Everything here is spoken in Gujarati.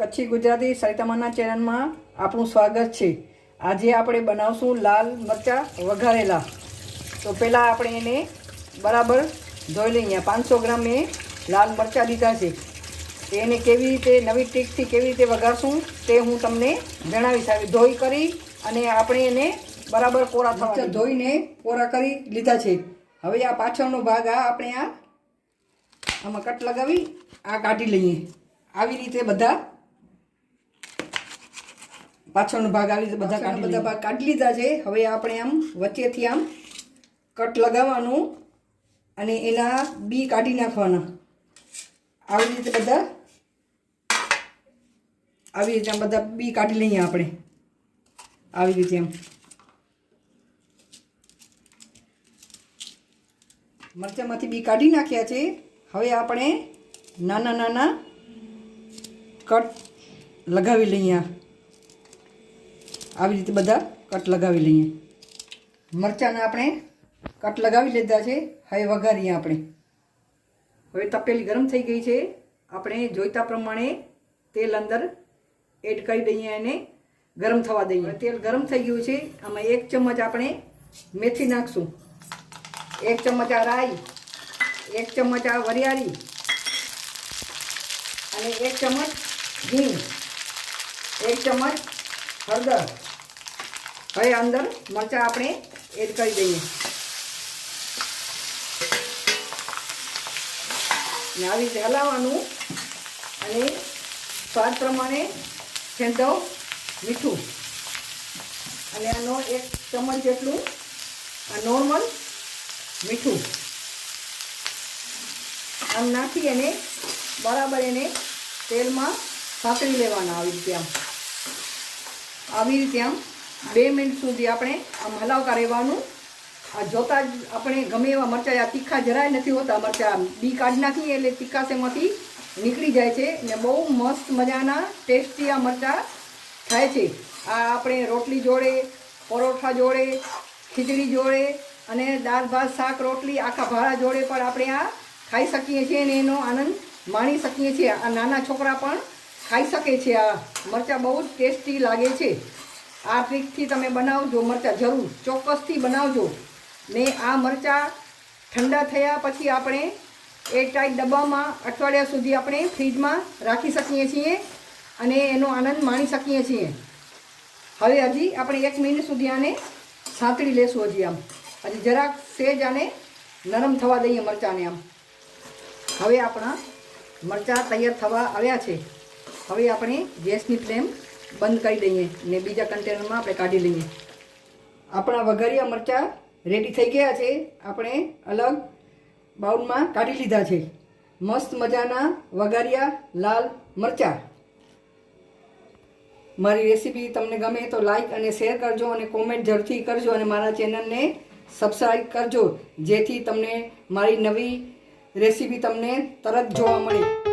કચ્છી ગુજરાતી સરિતામાના ચેનલમાં આપણું સ્વાગત છે। આજે આપણે બનાવશું લાલ મરચાં વઘારેલા। તો પહેલાં આપણે એને બરાબર ધોઈ લઈએ। 500 ગ્રામ મેં લાલ મરચાં લીધા છે। એને કેવી રીતે નવી ટ્રીકથી કેવી રીતે વઘારશું તે હું તમને જણાવીશ। આવી ધોઈ કરી અને આપણે એને બરાબર કોરા થવા ધોઈને કોરા કરી લીધા છે। હવે આ પાછળનો ભાગ આપણે આમાં કટ લગાવી કાઢી લઈએ। આવી રીતે બધા પાછળનો ભાગ આવી રીતે બધા ભાગ કાઢી લીધા છે। હવે આપણે આમ વચ્ચેથી આમ કટ લગાવવાનું અને એના બી કાઢી નાખવાના। આવી રીતે બધા બી કાઢી લઈએ આપણે આવી રીતે આમ। મરચાંમાંથી બી કાઢી નાખ્યા છે। હવે આપણે નાના નાના કટ લગાવી લઈએ। આવી રીતે બધા કટ લગાવી લઈએ। મરચાંને આપણે કટ લગાવી લીધા છે। હવે વઘારીએ આપણે। હવે તપેલી ગરમ થઈ ગઈ છે। આપણે જોઈતા પ્રમાણે તેલ અંદર એડ કરી દઈએ અને ગરમ થવા દઈએ। તેલ ગરમ થઈ ગયું છે। આમાં 1 ચમચ આપણે મેથી નાખશું, 1 ચમચ આ રાઈ, 1 ચમચ આ વરિયાળી અને 1 ચમચ હિંગ, 1 ચમચ હળદર। હવે અંદર મરચાં આપણે એડ કરી દઈએ ને આવી રીતે હલાવવાનું અને સ્વાદ પ્રમાણે સેંધવ મીઠું અને આનો 1 ચમચ જેટલું આ નોર્મલ મીઠું આમ નાખી અને બરાબર એને તેલમાં સાંતળી લેવાના। આવી રીતે આમ 2 મિનિટ સુધી આપણે આમ હલાવતા રહેવાનું। આ જોતા જ આપણે ગમે એવા મરચાં આ તીખા જરાય નથી હોતા। મરચાં બી કાઢી નાખીએ એટલે તીખાશેમાંથી નીકળી જાય છે ને બહુ મસ્ત મજાના ટેસ્ટી આ મરચાં થાય છે। આ આપણે રોટલી જોડે, પરોઠા જોડે, ખીચડી જોડે અને દાળ ભાત શાક રોટલી આખા ભાડા જોડે પણ આપણે આ ખાઈ શકીએ છીએ અને એનો આનંદ માણી શકીએ છીએ। આ નાના છોકરા પણ ખાઈ શકે છે। આ મરચાં બહુ જ ટેસ્ટી લાગે છે। આ ટ્રીકથી તમે બનાવજો મરચાં, જરૂર ચોક્કસથી બનાવજો ને આ મરચાં ઠંડા થયા પછી આપણે એરટાઈટ ડબ્બામાં અઠવાડિયા સુધી આપણે ફ્રીજમાં રાખી શકીએ છીએ અને એનો આનંદ માણી શકીએ છીએ। હવે હજી આપણે 1 મિનિટ સુધી આને સાંતળી લેશું। હજી જરાક સેજ આને નરમ થવા દઈએ મરચાંને આમ। હવે આપણા મરચાં તૈયાર થવા આવ્યા છે। હવે આપણે ગેસની ફ્લેમ બંધ કરી દઈએ ને બીજા કન્ટેનરમાં આપણે કાઢી લઈએ। આપણા વઘારિયા મરચાં રેડી થઈ ગયા છે। આપણે અલગ બાઉલમાં કાઢી લીધા છે। મસ્ત મજાના વઘારિયા લાલ મરચાં। મારી રેસીપી તમને ગમે તો લાઈક અને શેર કરજો અને કોમેન્ટ જરૂરથી કરજો અને મારા ચેનલને સબસ્ક્રાઈબ કરજો જેથી તમને મારી નવી રેસીપી તમને તરત જોવા મળે।